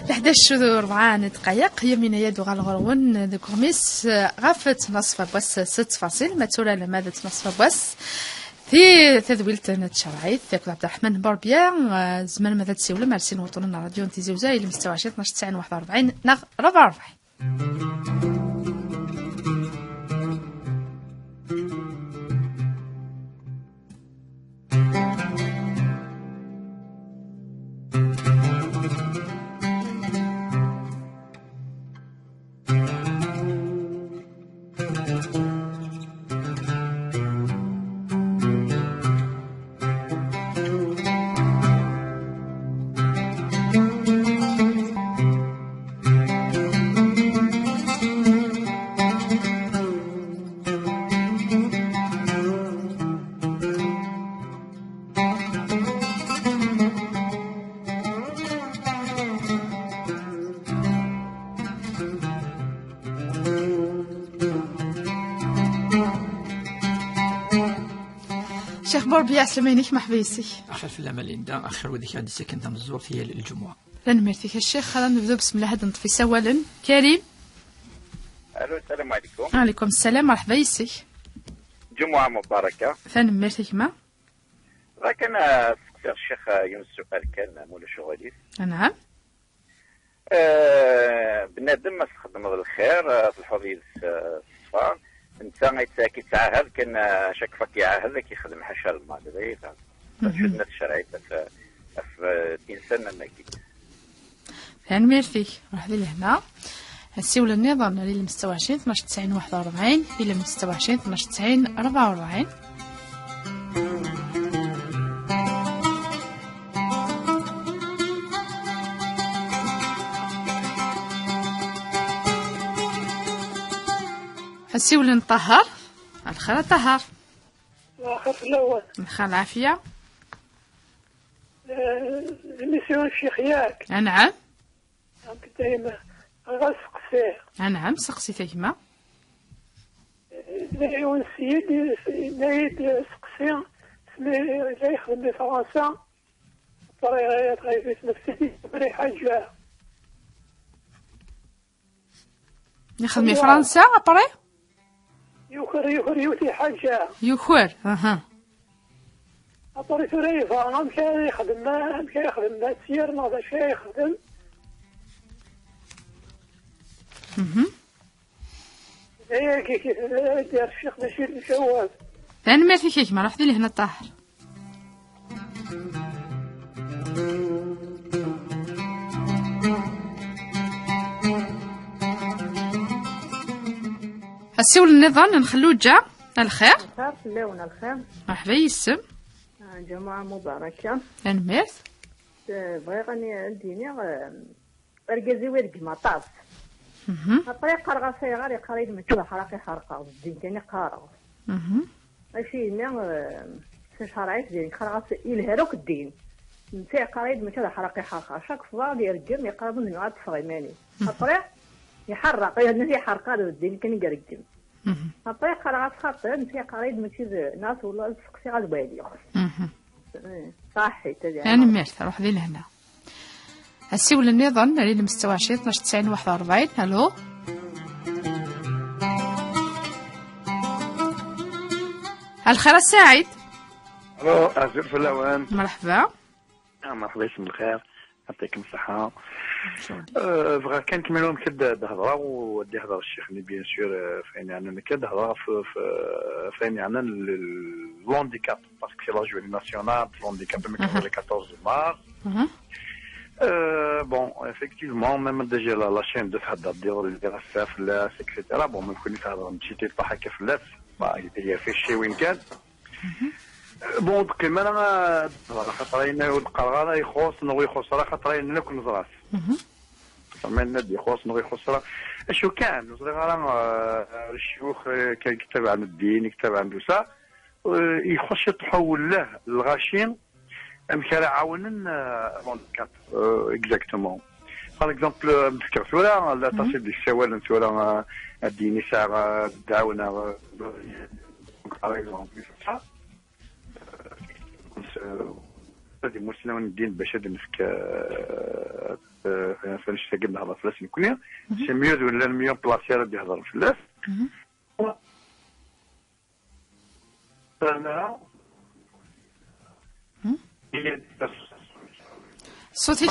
11:04 دقائق يمين يد غالغرون دو كوميس غافت نصف بس 6 فاصل ماتورا لماذا نصف بس في تذويلت نتشرعيت ثيك عبد الرحمن بربيا زمان ماذا تسيولو مارسين وطننا راديو نتيزي وزاي المستوى 12 9 41 نغ 44. شيخ بربيع سلمينيك محبيسي اخر في العملين اخر وديك عندي ساكن تم الزور هي الجمعه لنمرتك الشيخ. خلينا نبداو بسم الله هاد نطفي سوالا كريم. الو السلام عليكم. وعليكم السلام مرحبا يسي. جمعه مباركه. فنمرتك ما راك انا سقسي الشيخ يونس سؤال كان مولا شغاليس. نعم. بنادم ما تخدم الخير في الحضيض الصفار انت كيتعاهد كان شاك فك يعاهد لك يخدم حاشا المال هذا شفنا الشرعيه في الانسان النكي. فنمرتك واحد لهنا السيولة النظام اللي المستوى 20 12 90 41 إلى المستوى 20 12 90 44. السيولة نطهر الخير طهر الآخر الأول الخير العافية. المسيون الشيخ ياك. نعم. دايما غنسقسيه. نعم سقسي فيهما. نايون السيد نايد سقسي جاي يخدم في فرنسا طريقة غير في نفسي بري حاجة يخدم في فرنسا أبري يوخر يوتي حاجة يوخر أها أبري فريفا مشى يخدم سير ماذا شي يخدم كيف داير الشيخ ماشي الجواز. أنا ما في كيك ما راح لي هنا الطاهر. السول النظام نخلو جا الخير. الخير خليونا الخير. مرحبا يسم. جمعة مباركة. أنا ميرث. بغي غني اديني اركزي ويرك مطاف. الطريق قرغة صغيرة قريب من كل حركة حرقة الدين كان قارغ. ماشي هنا شرعيت ديال قرغة يلهروك الدين. نتاع قريب من كل حركة حرقة شاك فضال يرجم يقرب من عاد فغيماني. الطريق يحرق يعني يحرق هذا الدين كان يرجم. الطريق قرغة خاطر نتاع قريب من شي ناس ولا سقسي غاد بالي. صحي تدي. أنا ميرث روح لي لهنا. السيول النظام اللي المستوى 20 12 90 41. الو الخير السعيد. الو ازير في الاوان. مرحبا. مرحبا يسم الخير يعطيكم الصحة. بغا كان كملوا كدا الهضره ودي هضر الشيخ ني بيان سور فين يعني كدا هضره في فين يعني الهانديكاب باسكو سي لا جورني ناسيونال الهانديكاب من 14 مارس. بون effectivement même déjà la chaîne de تهضر ديال السافلات اكسيتيرا بون ما نكونش تهضر مشيتي طاح هكا فلات هي في شي وين كان بون كيما انا خاطرين القرغه يخص نغي يخص راه خاطرين لك نزراس من ندي يخص نغي يخص راه شو كان صغير الشيوخ كيكتب عن الدين يكتب عن دوسا يخش يتحول له الغاشين امكان عاونن هانديكاب اكزاكتومون باغ اكزومبل نفكر ثورة لا تصل ديك السوال ثورة الديني ساعة دعونا باغ اكزومبل هذه مسلم الدين باش هذا نفك في فنشتاق نهضر فلاس نكوني سي ميو ولا الميون بلاصي راه يهضر فلاس انا الصوت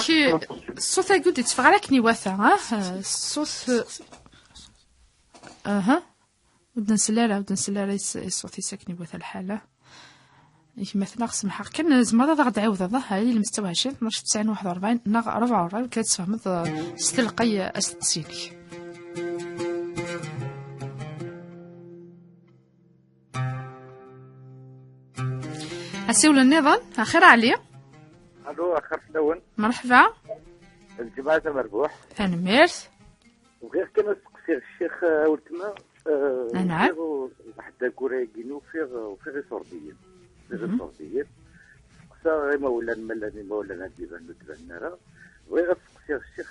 يقول يتفغ عليك نيواثا الصوت ودنا نسلالة الصوت يساكني بوثا الحالة مثلا خصم حق كان زمرة غاد عاود هاي المستوى 20 12 90 41 ناغ 44 كتفهمت ستلقي استسيني اسيول النظام اخر عليا الو اخر سلون مرحبا الجماعة مربوح انا ميرث وغير كما تقصير الشيخ ولتما نعم واحد كوراكينو فيه صورديين صورديين قصا ما ولا الملاني ما ولا نادي بان تبان وغير تقصير الشيخ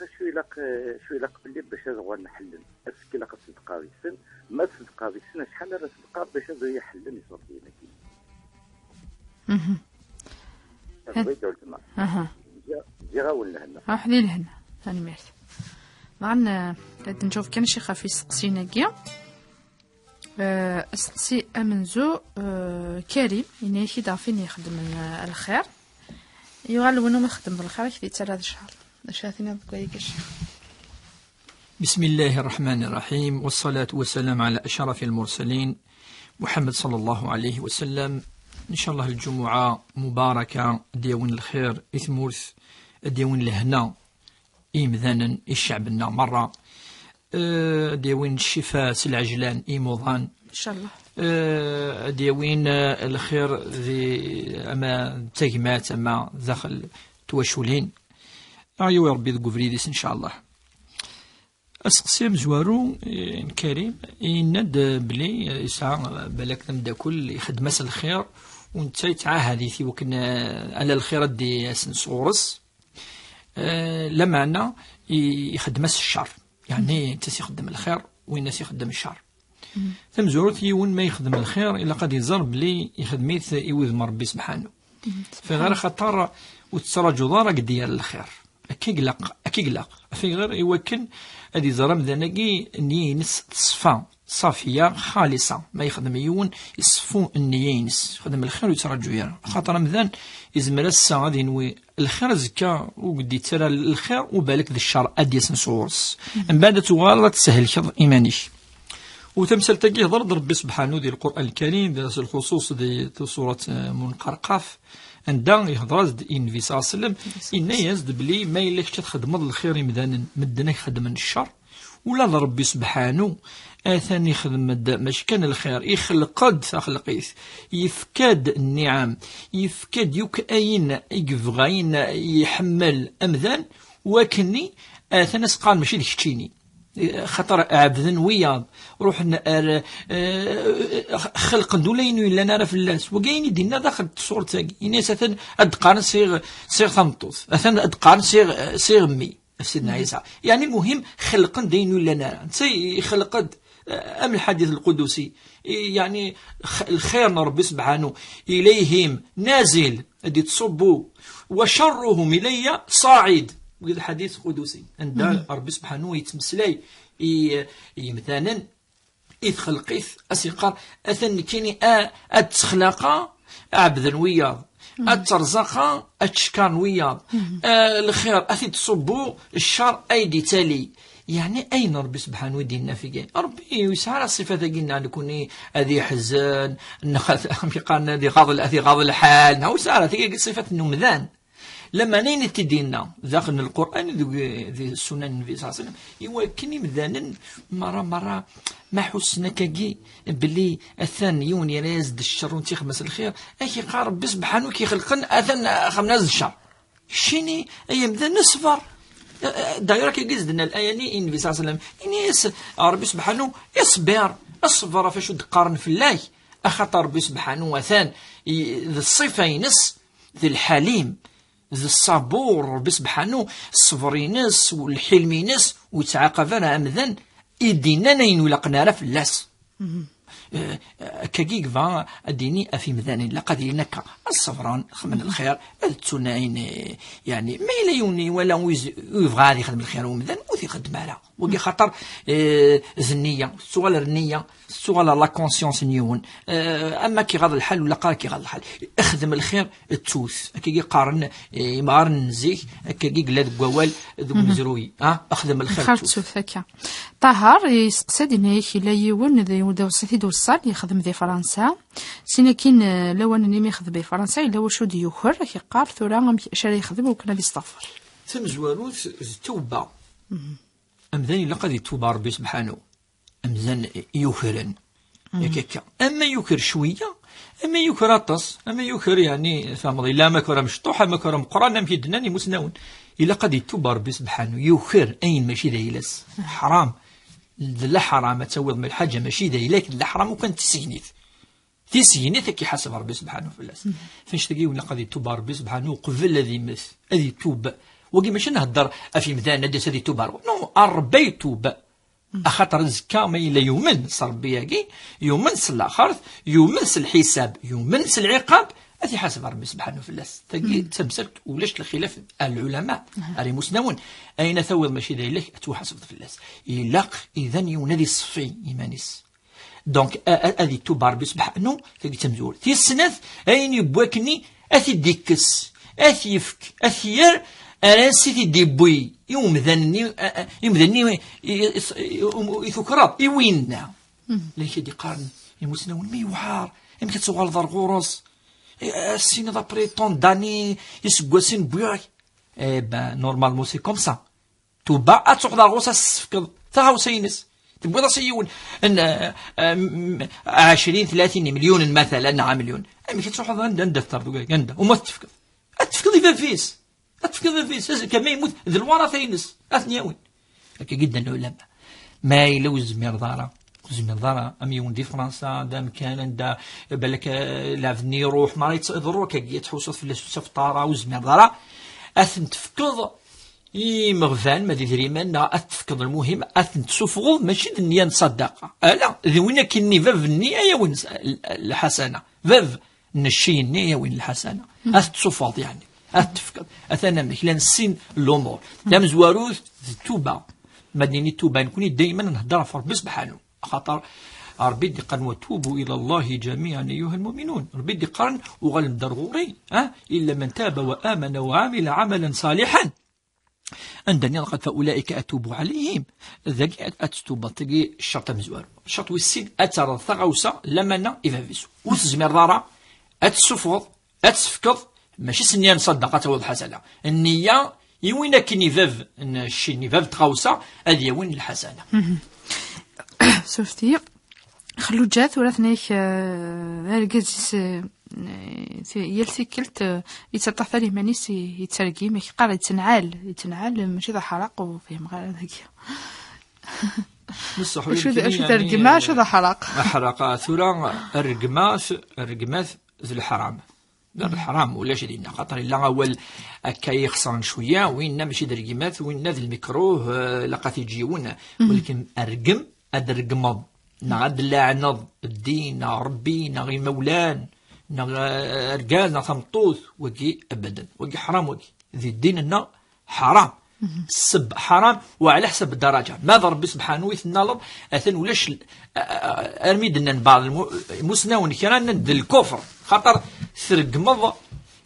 شو يلاق باللي باش نغوى نحلل اسكي لاق صدقه ويسن ما صدقه ويسن شحال راه صدقه باش هذا يحلل صورديين اكيد بغيت ولتما جي غاول لهنا راحلي لهنا انا ميرث معنا نشوف كان شي خفيف سقسينا كيا سقسي امنزو كريم يعني كي ضافين يخدم الخير يغال ونو ما يخدم بالخير كي ترى هذا الشهر شاثنا بكايك الشيخ بسم الله الرحمن الرحيم والصلاة والسلام على أشرف المرسلين محمد صلى الله عليه وسلم. إن شاء الله الجمعة مباركة ديوين الخير إثمورث ديوين الهنا إمذانا الشعبنا مرة ديوين الشفاء سلعجلان إيموضان إن شاء الله ديوين الخير ذي أما تجمعات أما داخل توشولين أيوة ربي ذو فريديس إن شاء الله. أسقسيم زوارو كريم يند بلي يسعى بالك نمدا كل يخدم الخير وانت يتعاهد في وكن على الخير دي سنصورس لما أنا يخدم الشر يعني انت يخدم الخير والناس يخدم الشر ثم زورت يون ما يخدم الخير إلا قد يزر بلي يخدميت يوذ مربي سبحانه في غير خطر وتسرجو دارك ديال الخير أكيقلق في غير يوكن هذه زرم ذنقي نينس تصفى صافية خالصة ما يخدم يون يصفو النيينس يخدم الخير ويترجو يرى خاطر مذان يزمر الساعة غادي نوي الخير زكا وقدي ترى الخير وبالك ذي الشر أديس نصورس من بعد تغالط تسهل كذا إيمانيش وتمثل تقيه ضرب ربي سبحانه ذي القرآن الكريم ذي الخصوص ذي سورة منقرقاف عندها يهضر النبي صلى الله عليه وسلم إن يزد بلي ما يلكش تخدم الخير مدانا مدنا يخدم الشر ولا ربي سبحانه ثاني يخدم ماش كان الخير يخلق خلقيث يفكاد النعم يفكاد يوك أين يقفغين يحمل أمذان وكني ثاني قال ماشي ديك تشيني خطر عبدا وياض روح خلق دولين ولا نرى في اللاس وكاين يدينا داخل الصور تاعي الناس اثن ادقان صيغ ثمطوث اثن ادقان صيغ مي سيدنا عيسى يعني المهم خلق دين ولا نرى نسي خلق ام الحديث القدسي يعني الخير ربي سبحانه اليهم نازل ادي تصبوا وشرهم الي صاعد وهذا الحديث قدسي عند ربي سبحانه يتمسلاي مثلا إذ خلقيث أسيقار أثن كيني أتخلق عبدا وياض أترزق أتشكان وياض الخير أثي تصبو الشر أيدي تالي يعني أين ربي سبحانه يدينا في جاي ربي يسعى الصفة قلنا نكوني أذي حزن قالنا ذي غاض الحال ناو سعى ذي صفة النمذان لما نين تدينا داخل القرآن ذي السنن النبي صلى الله عليه وسلم يوكني مذانا مرة ما حسنا كاكي بلي الثاني يون يرازد الشر ونتيخمس الخير اكي قارب سبحانه كي خلقن اثن خمناز الشر شيني اي مذانا صفر دايرة كي قصدنا الآية النبي صلى الله عليه وسلم إني ربي سبحانه اصبر فشو تقارن في الله أخطر ربي سبحانه وثان ذي الصفة ينس ذي الحليم ذي الصبور ربي سبحانه الصبرينس والحلمينس ويتعاقبنا أمذن إدينا نين ولقنا في اللاس كجيكفا الديني في مذان لقد ينكا الصفران خمن الخير التناين يعني ما يليوني ولا يبغى يخدم الخير ومذان وذي خدم على وقي خاطر النية سؤال النية سؤال لا كونسيونس نيون اما كي غاد الحل ولا قال كي غاد الحل اخدم الخير التوث كي قارن مارن نزيك كي قلاد قوال ذو مزروي اخدم الخير التوث هكا طهر يسقسد انك لا يون ذي وصيتي دوصال يخدم ذي فرنسا سينا كين لو انني يخدم في فرنسا الا واش ودي يوخر كي قال ثورا شرا يخدم وكنا بيستغفر ثم زواروت التوبه امذاني لقد يتوبا ربي سبحانه امزان يوخرن ياك اما يوكر شويه اما يوكر اطس اما يوكر يعني فهمضي لا ما كره مشطوحه ما كره مقرانه مكيدناني مسناون الا قد يتوبا ربي سبحانه يوخر اين ماشي ذا يلس حرام لا حرام تسوض من الحاجه ماشي ذا يلاك لا حرام وكان تسينيت كي حسب ربي سبحانه في اللاس فاش تلقي ولا قد يتوبا ربي سبحانه قبل الذي مث هذه توب وكي ماشي نهضر في مدان ندس هذه توبا نو ربي توب أخاطر الزكاة ما إلا يومن صربي ياكي يومنس الآخر يومنس الحساب يومنس العقاب هذه حسب ربي سبحانه في اللاس تلقي تمسكت ولاش الخلاف العلماء أري مسنون أين ثوض ماشي ذا إليك أتوحسب في اللاس يلاق إذا يونادي صفي إيمانيس دونك هذه توبا ربي سبحانه تلقي تمزور في السنث أين يبواكني أثي ديكس أثي يفك أثير أرانسي دي بوي يمذني يثكرات يويننا ليش دي قارن يمسنون مي وحار يمكن تصغر ضرغورس السين دابري طون داني يسقسين بوي با نورمالمون سي كوم سا توبا اتسوق ضرغوس السفكض تاهو سينس تبغى تصيون ان 20 30 مليون مثلا عام مليون يمكن تصوح عند دفتر دوكا وما تفكض يفا فيس أتفكر فيس كما يموت ذي الوراثينس أثنياوين هكا جدا العلماء ما يلوز ميرضارا زميرضارا أم يون دي فرنسا دام كان دا بالك لافني روح ما يتصدروا كي يتحوصت في السفطارة وزميرضارا أثن تفكض يمغفان ما ديري منا أتفكض المهم أثن تسفغض ماشي النية نصدقها لا ذي وين كني فاف النية يا وين الحسنة فاف نشي النية وين الحسنة أتسفغض يعني أتفكر أثناء مثلا السين الأمور دام زواروث التوبة مدينة توبة نكوني دائما نهضر في ربي سبحانه خاطر ربي دي قرن وتوبوا إلى الله جميعا أيها المؤمنون ربي دي قرن وغلم درغوري إلا من تاب وآمن وعمل عملا صالحا عندنا لقد فأولئك أتوب عليهم ذاك أتتوب تجي الشرط مزوار الشرط والسين أترى الثغوسة لمنا إفافيسو وتزمير ضارة أتسفض أتسفكض ماشي سنية نصدق توض حسنة النية يوين كني فاف الشيني فاف تغوصة هذه يوين الحسنة سوفتي خلو جات ولا ثنيك رجز يلسي كلت يتطفى لي مانيس يترقي ما قال يتنعال ماشي ذا حرق وفيه غير هكا شو ترجمة شو ذا حرق ثورة الرقمات ذو الحرام الحرام ولا شي دينا خاطر الا اول هكا يخسرن شويه وين ماشي درقيمات وين ذا المكروه لقات يجيون ولكن الرقم الرقمض نعد لاعنض الدين ربي غي مولان رجال ثمطوث وكي ابدا وكي حرام وكي ذي الدين لنا حرام السب حرام وعلى حسب الدرجه ماذا ربي سبحانه يتنالض اثن ولاش ارميدنا بعض المسناون كان ند الكفر خاطر ثرقمض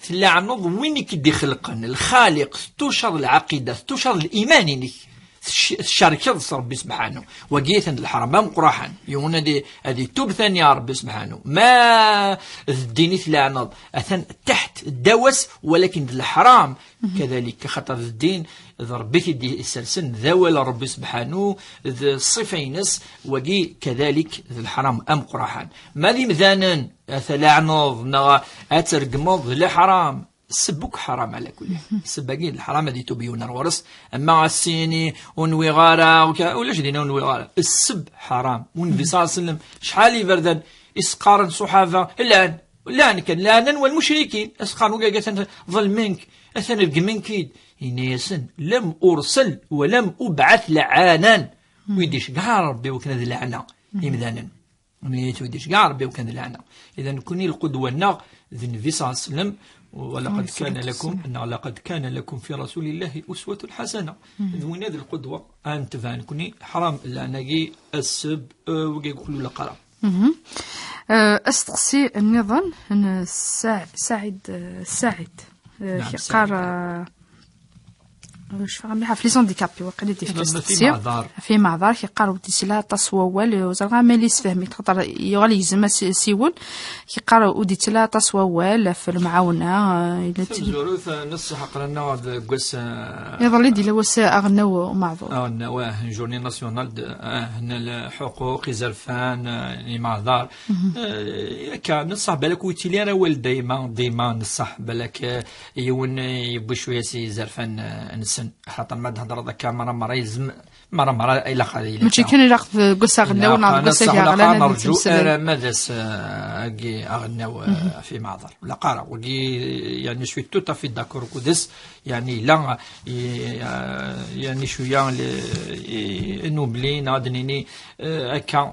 تلاعنض وين كيدي خلقن الخالق تشر العقيده تشر الايمان الشركه ربي سبحانه وقيت عند الحرام ما مقراحا يونا دي هذه توب ثانيه ربي سبحانه ما الدين تلاعنض اثن تحت الدوس ولكن الحرام كذلك خاطر الدين ربي كيدي السلسل ذوال ربي سبحانه الصفينس وقي كذلك الحرام ام قراحا ما ذي مثانا ثلاعنض اترقمض لا حرام السبوك حرام على كل السباقين الحرام هذه تبيون الورس اما السيني ونويغارا ولا شدينا ونويغارا السب حرام والنبي صلى الله عليه وسلم شحال يبردن اسقارن صحافه الان كان لانا والمشركين اسقارن وقاقه ظلمنك اثن القمنكيد ينيسن لم ارسل ولم ابعث لعانا ويديش كاع ربي وكنا ذي لعنه يمذانا مي توديش كاع ربي وكان لعنا. اذا كوني القدوه لنا ذي النبي صلى الله عليه وسلم، ولقد كان لكم في رسول الله أسوة حسنة. وين هذه القدوة أنت فان كوني حرام لأنكي السب ويقولوا لقرا. أستقصي النظام أن سعيد قار واش فهمنا في لي زونديكابي وقيلا في معذار كيقراو ديسلا تصوول وزرغا ماليس فهمي خاطر يغلي يزما سيول كيقراو وديتلا تصوول في المعاونه الى تزوروث نص حقرنا قص يظل يدي لواس اغنوا معذور واه جورني ناسيونال هنا الحقوق زرفان لي معذار كان نصح بالك ويتيلي راه ولد ديما نصح بالك يون يبغي شويه سي زرفان نسن خاطر ما تهضر ذاك مرة يلزم مرة الى خليل ماشي كان يلاقف قصه غناو نعرف قصه غلا نرجو ماداس اغي اغناو في معذر لا قارا وكي يعني شوي توتا في داكور كودس يعني لا يعني شويه نوبلي نادنيني هكا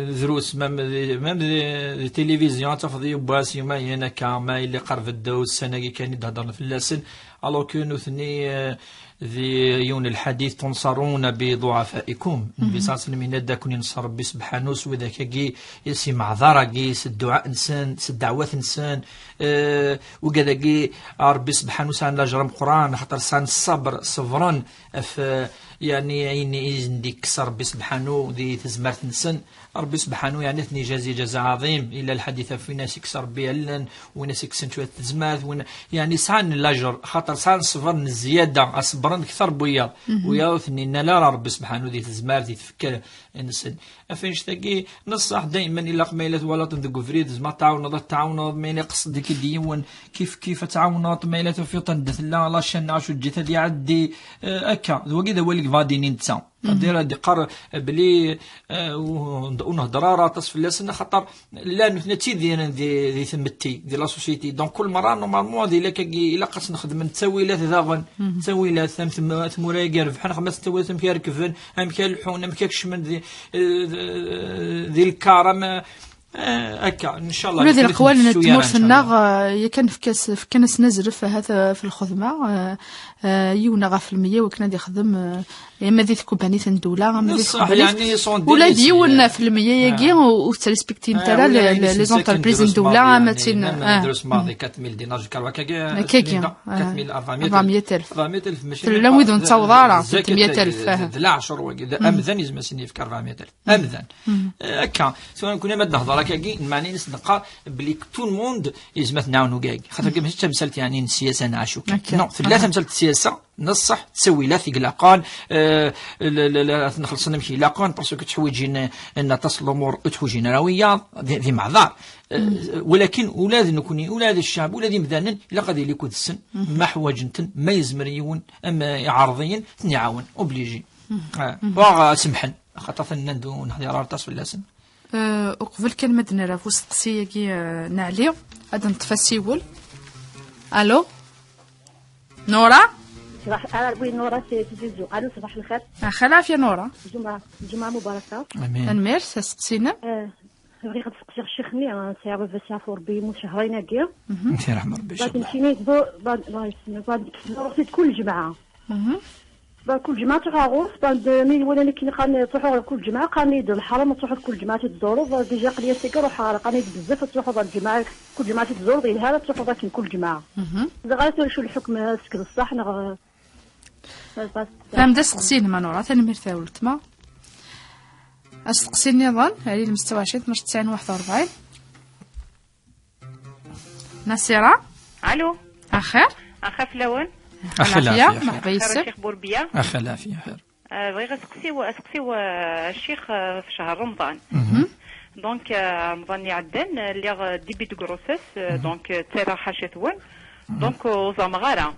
دروس مام التلفزيون تفضي باس يوم هنا كاما اللي قرب الدوس السنه كان يهضر في اللسن الو كو نثني ذي يون الحديث تنصرون بضعفائكم النبي صلى الله عليه وسلم يناداكم ينصر ربي سبحانه وذاك كي يسي معذره كي الدعاء انسان الدعوات انسان وكذا كي ربي سبحانه وتعالى الاجر قران خاطر سان الصبر صبرا يعني عيني كسر ربي سبحانه ذي تزمرت انسان ربي سبحانه يعني ثني جازي جزاء عظيم الا الحديث في ناس يكسر بيعلن وناس يكسن شويه تزمات يعني سان الاجر خاطر سان صبر الزياده صبرا اكثر بويا ويا ثني لا ربي سبحانه ذي تزمار ذي تفكر انسان افينش تاكي نصح دائما الا قميلات ولا تندق فريد زعما تعاون ما يقصد ديك ديون كيف تعاونات ميلات في تندث لا شنا شو جيت هذه عدي هكا وكذا ولي فادينين تسا دير هذه قر بلي ونهضر راه تصف لسنا خاطر لا نتي دي ثمتي ديال لا سوسيتي دونك كل مره نورمالمون دي الا قص نخدم تسويلات ذاغن تسويلات ثم رايقر بحال خمس توات مكركفن ام كالحون ام كاكشمن ذي الكرم هكا ان شاء الله ولادي القوال تمر في الناغ كان في كنس نزرف هذا في الخدمه يونا غا في المية وكنا يخدم اما ذي كومباني ندوله اما ذي يعني ولادي يونا في المية يجي وتريسبكتي نتاع لي زونتربريز ندوله مثلا درس ماضي 4000 دينار كارواكا كاكي 400000 ماشي لا ويدون تصوضاره 300000 لا 10 وكذا امذن يزما سني في 400000 امذن هكا سواء كنا ما نهضر كاكي معني نصدق بلي تو الموند يزما نعاونوا كاع خاطر ماشي تمثلت يعني السياسه نعاشو نو ثلاثه مثلت السياسه نصح تسوي لا ثقل لاقان لا نخلص نمشي لاقان باسكو تحويجين ان تصل الامور تحويجين راويه ذي معذار ولكن اولاد نكوني اولاد الشعب ولادي مذانن الا قضي لي كود السن ما حواجنتن ما يزمريون اما عرضيا نعاون اوبليجي واغا سمحن خاطر ندو نهضر على تصل اللسن وقبل كلمه نرا فوس تقسيكي نعلي هذا نتفاسيول الو نورا صباح الخير نورا سيزو الو صباح الخير خلاف يا نورا جمعة مباركة امين ميرسي سقسينا بغي غتسقسي الشيخني سيعرف بس ربي من شهرين هكا انت رحمه ربي بعد مشينا بعد الله يسلمك بعد رحت كل جمعة بعد كل جمعة تغاغوف بعد مين ولا كي قاني تروحوا كل جمعة قاني يد الحرم تروحوا كل جمعة تزوروا ديجا قليا سيكر وحار قاني بزاف تروحوا الجمعة كل جمعة تزوروا غير هذا تروحوا ذاك كل جمعة غير شو الحكم سكر الصح نغ فهم دا سقسيني ما نورا ثاني مير ثاولت ما استقسيني ظن هذه المستوى 20 12 90 41 نصيرة الو اخر اخاف لون عافيه مرحبا يسر الشيخ بوربيه اخ العافيه خير بغي اسقسيو الشيخ في شهر رمضان دونك رمضان اللي عدن اللي ديبي دو غروسيس دونك ترى حاشتون دونك زمغاره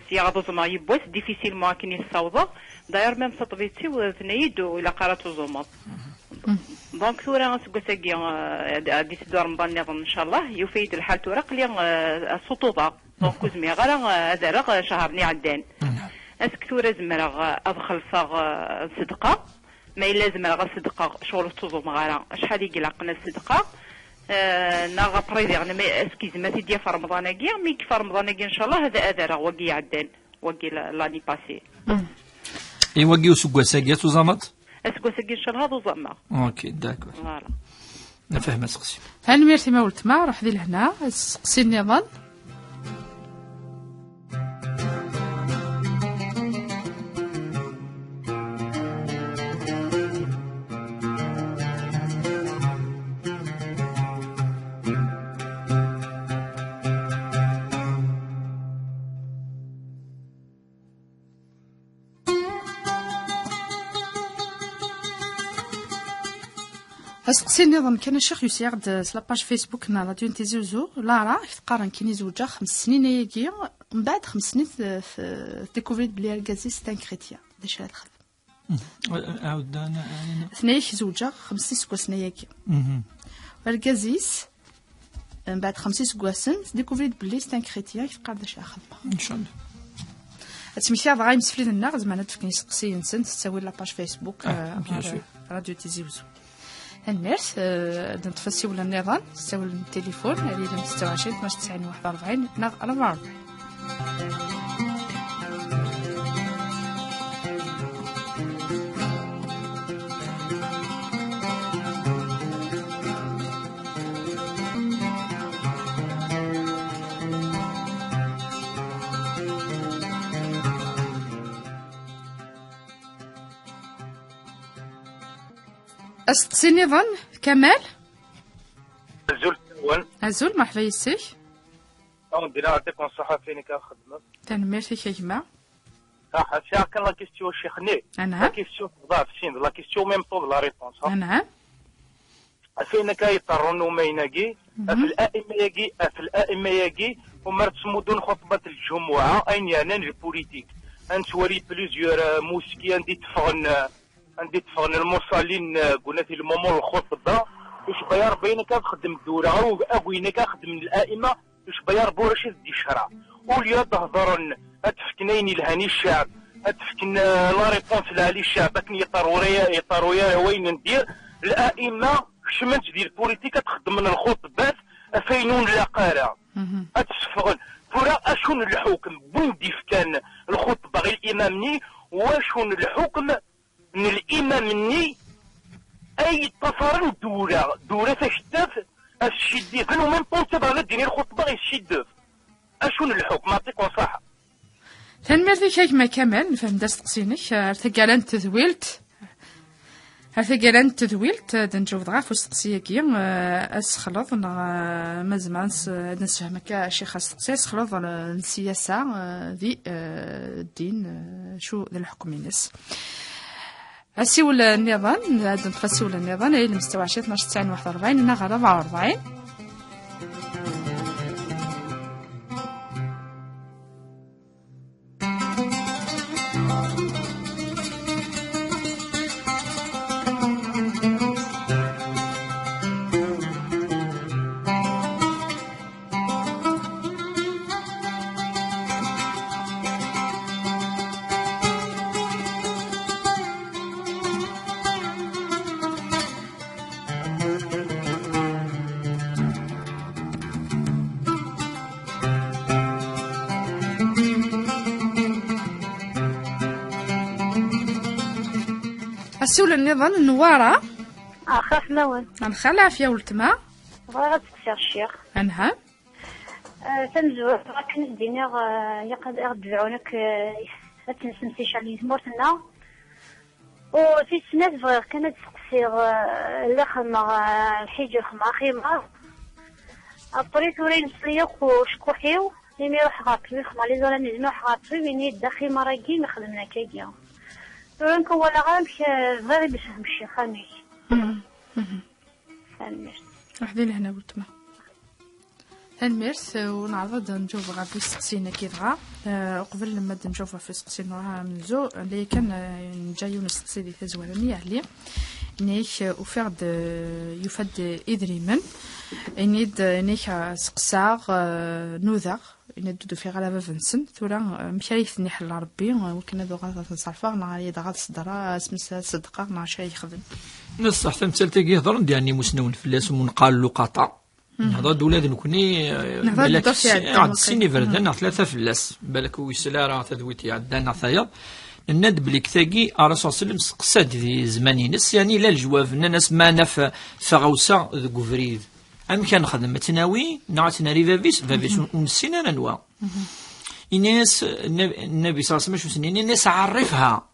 سياغ زما يبوس ديفيسيل ما كني الصوضه داير ميم تطبيتي وثنيدو الى قرات زومط دونك ثورا سكوساكي دي سدور رمضان نظن ان شاء الله يفيد الحال تورا قلي السطوبه دونك كوزمي غير زرق شهرني عدان اسك ثورا زمرا ادخل فاغ صدقه ما لازم غا صدقه شغل توزو مغارا شحال يقلقنا الصدقه نا غابريدي ما اسكيز ما تيديا في رمضاناكي مي في رمضاناكي ان شاء الله هذا راه واقي عدان واقي لاني باسي اي واقي وسكواساكي توزامط اسكواساكي ان شاء الله هذا زعما اوكي داكور فوالا نفهم سقسي هاني ميرتي ما ولت ما روح دي لهنا سقسي النظام أسقسي النظام كان الشيخ يسيغد سلاباج فيسبوك نا راديو نتيزوزو لا راه تقارن كيني زوجا 5 سنين ياكي من بعد 5 سنين ديكوفريت بلي الكازي ستان كريتيا داش هاد الخدمة عاود انا ثنايا زوجا 5 سكواسنا ياكي الكازيس من بعد 5 سكواسن ديكوفريت بلي ستان كريتيا تقارن داش خدمة ان شاء الله تسميتها غاي مسفلين النار زعما تفكني سقسي نسنت تساوي لاباج فيسبوك راديو تيزوزو الناس نتفسي ولا النظام تساوي التليفون اللي 26 12 90 41 44 أسقسي نظام كمال أزول مرحبا يسيك ندير نعطيك نصيحة فين كنخدم تنميرتي كيما صح كان لا كيستيون شيخني نعم لا كيستيون ضعف سين لا كيستيون ميم طول لا ريبونس نعم فين كيضطروا ما يناقي في الائمه ياكي وما تسمودون خطبه الجمعه اين يعني البوليتيك انتوري بليزيور موسكي عندي تفغن المصلين قلنا في المومون الخطبه واش بيار بينك كنخدم الدوله وابوينا كنخدم الائمه واش بيار بورش دي شرع وليا تهضرن اتفكنين الهاني الشعب اتفكن لا ريبونس لهالي الشعب كني يطرويا وين ندير الائمه شمنت ديال البوليتيك تخدم من الخطبات فينون لا قارع اتفغن فورا اشون الحكم بندي كان الخطبه غير الامامني واشون الحكم من الامامني اي تصارن دوله تشتف الشدي فنو ميم طون تبغى الدين الخطبه غير الشدف اشون الحكم نعطيك نصيحه تنمرتي كيما كمان نفهم درس تقسينك ارتقالان تذويلت دنجوض غاف وستقسيكي اسخلط مزمانس نسفهمك شيخ استقسي اسخلط السياسه ذي الدين شو ذي الحكم الناس السيول النظام نتفسيول النظام اللي مستوى 12 90 41 هنا غير 44 السؤال النظام النوارة خاف نوان نخلع العافية ولتما بغيت تسير الشيخ أنها تنزور كان دينا يقدر يدفعونك تنسمسي شالي مورتنا وفي سنة صغير كانت تقصير اللي خما الحجر خما خيمة الطريق ورين سليق وشكوحيو لم يروح غاطري خما لي زولا نجمع غاطري وين يدخي مراكي مخدمنا كيكيا ورنكو ولا غامش غير باش نمشي خاني فهمت وحدي لهنا ولتما الميرث ونعرض نشوف غا في سقسينا كي دغا قبل لما نشوفها في سقسينا راها من زو اللي كان جايو نسقسي لي تزوالني عليه نيك وفرد يفد إدريمن نيد نيك سقساغ نوذر يندو في غلبة فنسن ثورا مشاريك نحل ربي وكنا ذو غلطة نصرفا نع يدغال صدرا اسمس صدقة نع شي يخدم نصح تمثلتك يهضرن ديالني مسنون فلاس ونقال له قطع نهضر دولاد نكوني بالك عاد السيني فردنا 3 فلاس بالك ويسلا راه تدويتي عندنا ثايا الند بليك ثاقي الرسول صلى الله عليه وسلم قصاد في زمانينس يعني لا الجواب الناس ما نف ثغوسا ذو فريد أم كان خدم تناوي نعتنا ريفافيس ونسينا ننوى الناس النبي صلى الله عليه وسلم الناس عرفها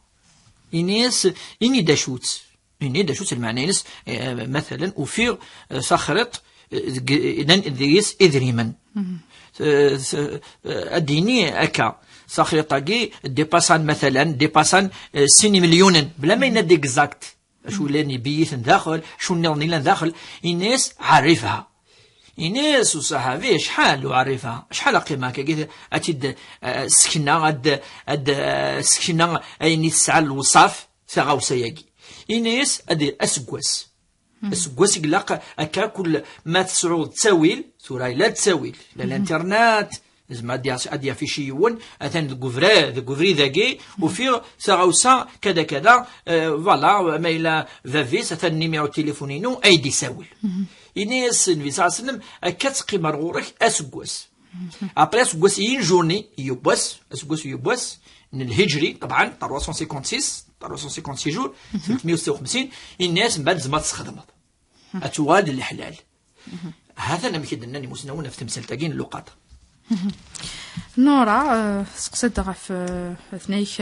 الناس إني داشوت المعنى الناس مثلا وفي صخرت ديس إذريمن الديني أكا صخرتاكي ديباسان مثلا ديباسان سيني مليون بلا ما ينادي اكزاكت شو لاني بيث داخل شو نيرني داخل الناس عرفها الناس وصحابي شحال وعرفها شحال قيمه كي اتيد سكنه اد سكنه ايني تسعى الوصاف ثغاوسياكي الناس ادي اسكواس يقلق اكا كل ما تسعود تساويل ثورة لا تساويل لا الانترنت زعما اديا في شي يون اثان الكوفري ذاكي وفي ساغوسا كذا كذا فوالا ما الى فافيس اثان نيميرو تليفونينو ايدي ساول الناس النبي صلى الله عليه وسلم كتقي مرغورك اسكواس ابري اسكواس ين جورني يوبواس الهجري طبعا 356 جور 356 الناس من بعد زعما تستخدمها اتوالد الحلال هذا لم يكدنا مسنون في تمثال تاكين اللقاط نورا سقسد غف ثنيك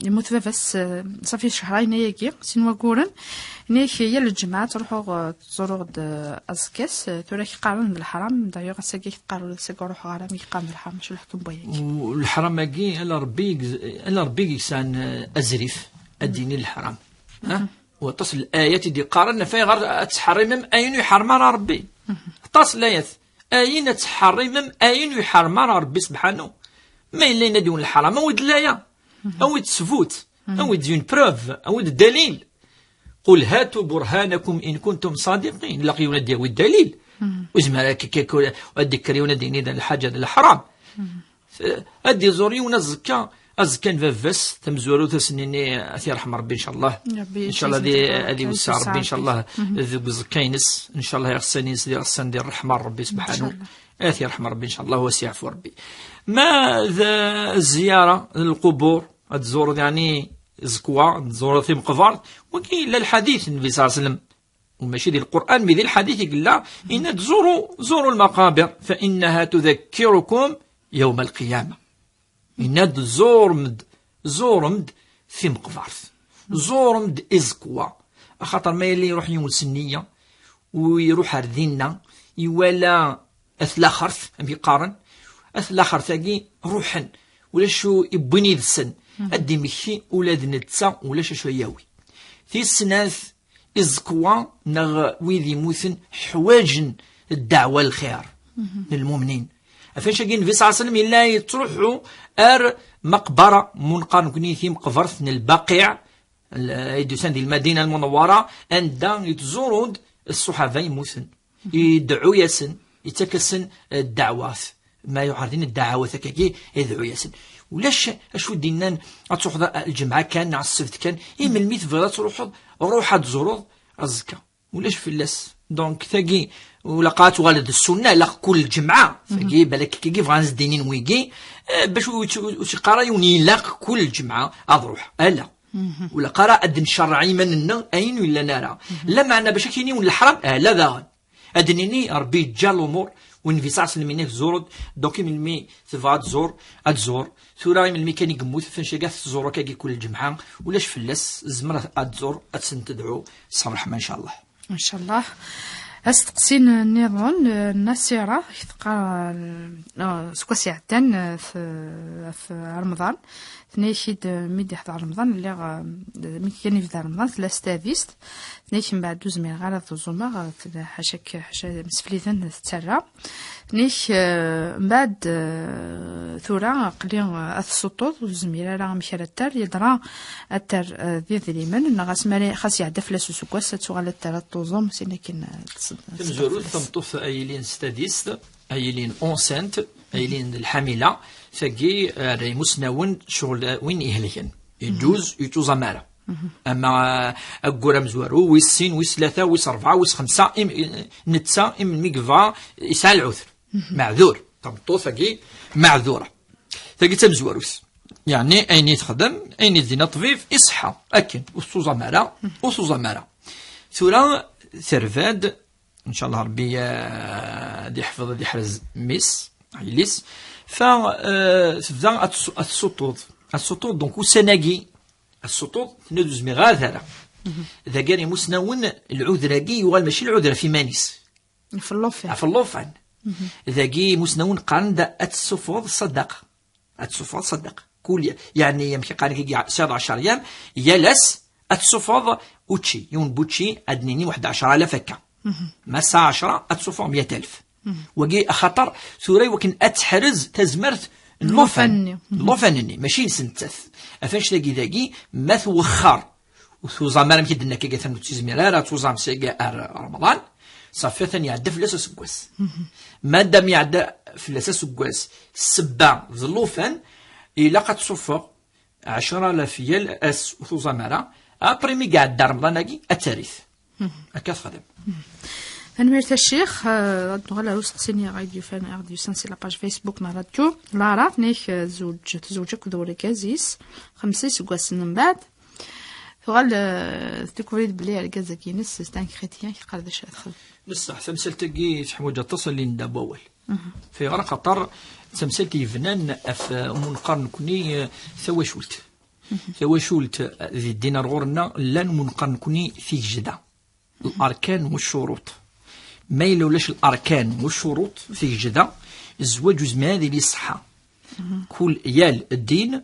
يموت فافس صافي شهرين ياكي سينوا كورن نيك هي الجماعه تروحوا تزوروا اسكاس تراك قارن بالحرام دايوغ ساكي قاروا ساكروح غرام يقام بالحرام شو الحكم بوياكي والحرام ماكي الا ربي يسان ازريف الدين الحرام ها وتصل الايات دي قارن فيها غير تحرم اين يحرم ربي تصل الايات اين تحرم اين يحرم ربي سبحانه ما الا ينادون الحرام او دلايا او تثبوت او دون بروف او دليل قل هاتوا برهانكم ان كنتم صادقين لقي ينادي الدليل وزما كيكو الذكر ينادي ندى الحاجه الحرام ادي زوريون الزكاه أزكان فافس تمزورو تسنيني أثير رحم ربي إن شاء الله إن شاء الله هذه وسع ربي إن شاء الله ذو زكاينس إن شاء الله يغسني سدي غسن دير رحمة ربي سبحانه أثير رحم ربي إن شاء الله وسع عفو ربي ما ذا الزيارة للقبور تزور يعني زكوا تزور في مقبر وكاين الحديث النبي صلى الله عليه وسلم وماشي ديال القرآن بذي الحديث يقول لا إن زوروا المقابر فإنها تذكركم يوم القيامة إناد زورمد في مقبرث زورمد إزكوا خاطر ما يلي يروح يوم السنية ويروح ردينا يوالا أثلاخرث أم يقارن أثلاخرث ثاقي روحا ولا شو يبني السن أدي مكي ولاد نتسا ولا شو ياوي في السناث إزكوا نغ ويذي موثن حواجن الدعوة الخير للمؤمنين فاش كاين النبي صلى الله عليه وسلم الا يتروحوا مقبره منقر كنيثي مقبرث البقيع يدوسان ديال المدينه المنوره عند يتزورود الصحابه يموتن يدعوا ياسن يتكسن الدعوات ما يعرضين الدعوات هكاكي يدعوا ياسن ولاش اشو دينا تروح الجمعه كان على السبت كان من الميت فيلا روح تزوروا الزكاه ولاش فلاس دونك ثاقي ولقات والد السنه لا كل جمعه ثاقي بالك كي فغانز دينين ويكي باش وتقرا يوني لا كل جمعه اضروح الا ولا قرا ادن شرعي مننا اين ولا نرى لا معنى باش كاينين ولا الحرام لا ذا ادنيني ربي جا الامور والنبي صلى الله عليه وسلم زورد دونك من مي تبغى تزور ثورا من مي كان يقموت فاش كاع تزور كي كل جمعه ولاش فلاس زمر تزور اتسن تدعو صبر الرحمن ان شاء الله ان شاء الله استقسين النظام النسيرة تقرا سكوسي عدن في رمضان ثنيشيد ميدي حدا رمضان اللي ملي كان يبدا رمضان ثلاث ثنيش من بعد دوز مي غالا دوزوما حاشاك مسفليثن تسرى ثنيش من بعد ثورا قلي السطوط وزميرة راه مشى التر يدرا التر ذي اليمن نغاس مالي خاص يعدى فلاس سكواس تسوغال التر طوزوم سينا كاين تمزورو تمطوف ايلين ستاديست ايلين اونسنت ايلين الحامله ثقي راي مسنون شغل وين يهلكن يجوز يتوزمارا اما اقرا مزوارو ويسين ويس ثلاثه ويس اربعه ويس خمسه نتسا ميكفا يسال العذر معذور طبطو ثقي معذوره ثقي تمزواروس يعني اين يتخدم اين يدينا طبيب يصحى اكن وصوزمارا وصوزمارا ثورا ثرفاد ان شاء الله ربي دي يحفظ دي يحرز ميس عيليس فتبدا السطوط دونك وسناقي السطوط ندوز مغار هذا اذا كان مسنون العذراكي يغال ماشي العذره في مانيس في اللوفان في اللوفان اذا كي مسنون قارن دا اتسفوض صدق اتسفوض صدق كل يعني يمشي قارن كي 16 ايام يلس اتسفوض اوتشي يون بوتشي ادنيني 11000 هكا مسا 10 اتسفوض 100000 وكي خطر ثوري وكن اتحرز تزمرت اللوفانني ماشي نسنتث افاش تلاقي ذاكي ما توخر وثوزا ما يمكن انك كي تزميرا توزا مسيقى رمضان صافي ثاني يعدى في الاساس كواس مادام يعدى في الاساس كواس السبع ظلوفان الا قد صفر 10000 يال اس وثوزا مارا ابري مي قاعد رمضان التاريخ هكا تخدم. نمرت الشيخ غالا وسقسيني غايديو فان اغديو سانسي لاباج فيسبوك مع راديو لا راه نيك زوجك دوري كازيس 5 سكواس من بعد غال تكوريد بلي على كازاكينس ستان كريتيان كي قال داش ادخل بصح تمثلتي حوايج تصل لين دابا اول في غير خطر تمثلتي فنان اف منقرن كوني ثواشولت ذي الدينار غورنا لان منقرن كوني في جده الاركان والشروط ما يلولاش الاركان والشروط في جده الزواج زمادي لي صحه كل يال الدين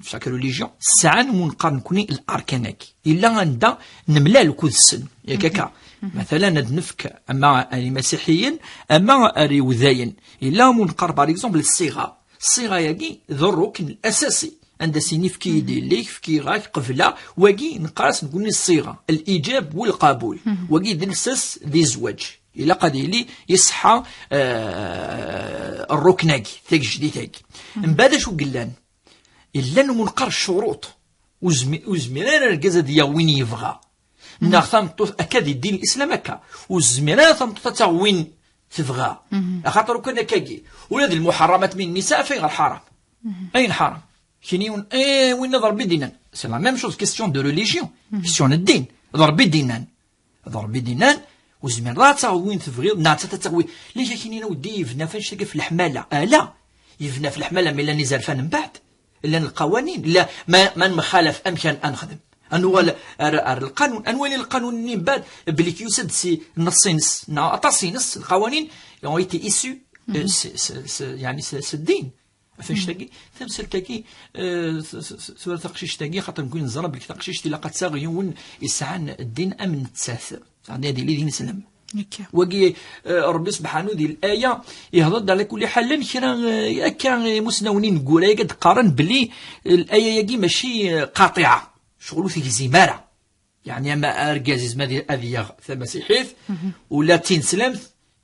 في شاك ريليجيون ساعه منقرن كوني الاركانك الا عندها نملال كود السن ياك هكا مثلا نفك اما المسيحيين اما اليهوديين الا منقر باغ اكزومبل الصيغه ياكي ذو الركن الاساسي عند سيني فكي يدير فكي غاك قفله وكي نقاس نقول الصيغه الايجاب والقبول وكي دنسس ذي زواج الا قادي لي يصحى الركناكي ثاك جديداكي من بعد شو قلان الا منقر الشروط وزميران الكازا ديال وين يبغى ناخذ اكاد الدين الاسلام هكا وزميران تمطط وين تبغى خاطر كنا كاكي ولاد المحرمات من النساء فين غير حرام اين حرام كينيون وين ضرب دينان سي لا ميم شوز كيستيون دو ريليجيون كيستيون الدين ضرب دينان وزمن راه وين تبغي ناتا تتغوي ليش كاينين ودي يفنا فاش تلقى في الحماله لا يفنا في الحماله ملي نزال فان من بعد الا القوانين لا ما مخالف امكن انخدم انو القانون انولي القانون من بعد بلي كيوسد سي نصينس اطاسينس القوانين يون ايتي ايسو يعني الدين فاش تلاقي تمثل تاكي سوره تقشيش تاكي خاطر نكون نزرب بك تقشيش تي لقات صاغيون يسعن الدين امن تساث يعني هذه اللي دين سلام وكي ربي سبحانه دي الايه يهضر على كل حال كرا كان مسنونين نقول قد قارن بلي الايه ياكي ماشي قاطعه شغلو في زماره يعني اما اركازيز هذه مسيحيت ولا تين سلام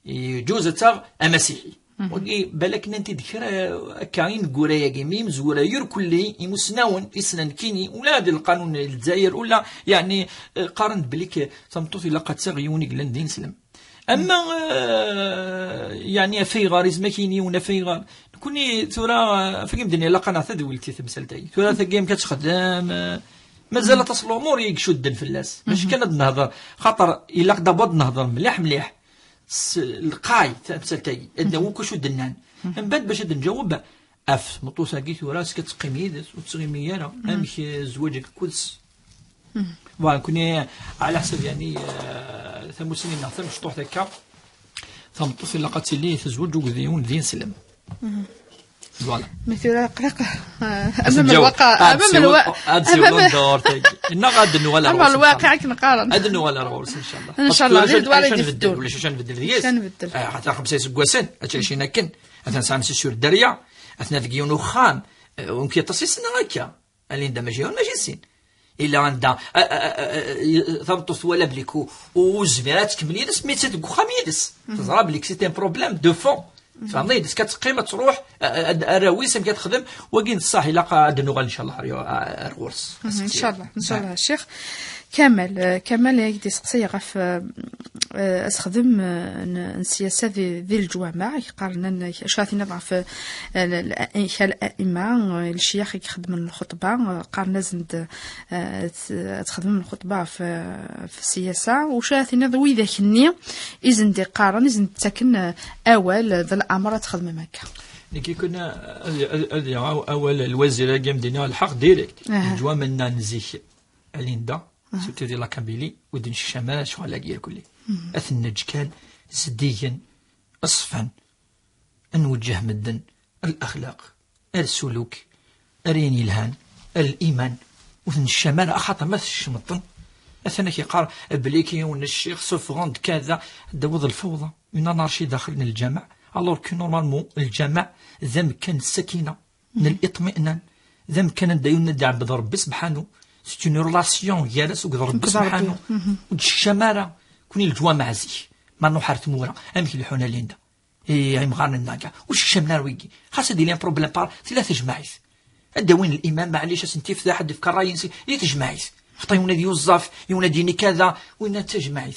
يجوز تا مسيحي وكي بالك انت ذكر كاين قرايه كيميم زوراير كلي يمسناون اسنان كيني ولا هذا القانون الجزائر ولا يعني قارن بليك تمطوط الا قد صغيوني قلن دين سلام اما يعني في غاريز ما كيني ولا في غار كوني ثورا فكيم الدنيا لا قناعه تدولتي تمثلتي ثورا ثقيم كتخدم مازال تصل الامور يشدن في الناس باش كان نهضر خاطر الا قد نهضر مليح القاي تمثلتي ادو كشو دنان من بعد باش نجاوب اف مطوسا كيت وراسك تقيميد وتسغيمي انا امشي زواجك كلس فوالا كوني على حسب يعني ثم سنين نعطي مشطوح هكا ثم طفل لقات لي تزوج وذيون ذين سلم فوالا مثل قلق امام الواقع امام الواقع كنقارن هذا ولا رورس ان شاء الله ان شاء الله غير دوار يدفدوا ولا شنو نبدل حتى 5 سكواسن هادشي كن اثنا سور الدريا اثنا ذكيون وخام ومكي تصيصنا هكا اللي ندا ماشي سين الا عندها ثمطوس ولا بليكو وزميرات تكمل يدس مي تدق خام يدس تزرا بليك سيتي بروبليم دو فون فهمتني ديس كتقيم تروح الراويس كتخدم وكاين الصح الا قادنو ان شاء الله الغرس ان شاء الله ان شاء الله الشيخ كمال يدي سقسي غف استخدم السياسه ذي الجوامع يقارن شاتي نضعف الائمه الشيخ يخدم الخطبه قارن لازم تخدم الخطبه في السياسه وشاتي نضوي ذاك الني اذن دي قارن اذن تكن اول ذا الامر تخدم مكه كي كنا اول الوزير قام دينا الحق ديريكت الجوامع نزيح ليندا سوتي ديال لاكابيلي ودن الشمال شغل كير كلي اثنج كان زديا اصفا نوجه مدن الاخلاق السلوك اريني الهان الايمان ودن الشمال اخاطر ما الشمطن اثنا كيقار بليكي ون الشيخ سوفغوند كذا دوض الفوضى من نارشي داخل الجامع الوغ كو نورمالمون الجامع ذا مكان السكينه من الاطمئنان ذا مكان دايون ندعب ربي سبحانه سيت اون ريلاسيون جالس وقدر ربي سبحانه والشمارة كوني الجوامع زي ما نوحر تمورا امك اللي حونا ليندا اي مغارن الناقه واش الشمال ويجي خاص دير لي بروبليم بار ثلاثه جماعيت ادوين الامام معليش سنتي في حد في كراينسي اللي تجمعيت خطا يونادي يوظف يوناديني كذا وين تجمعيت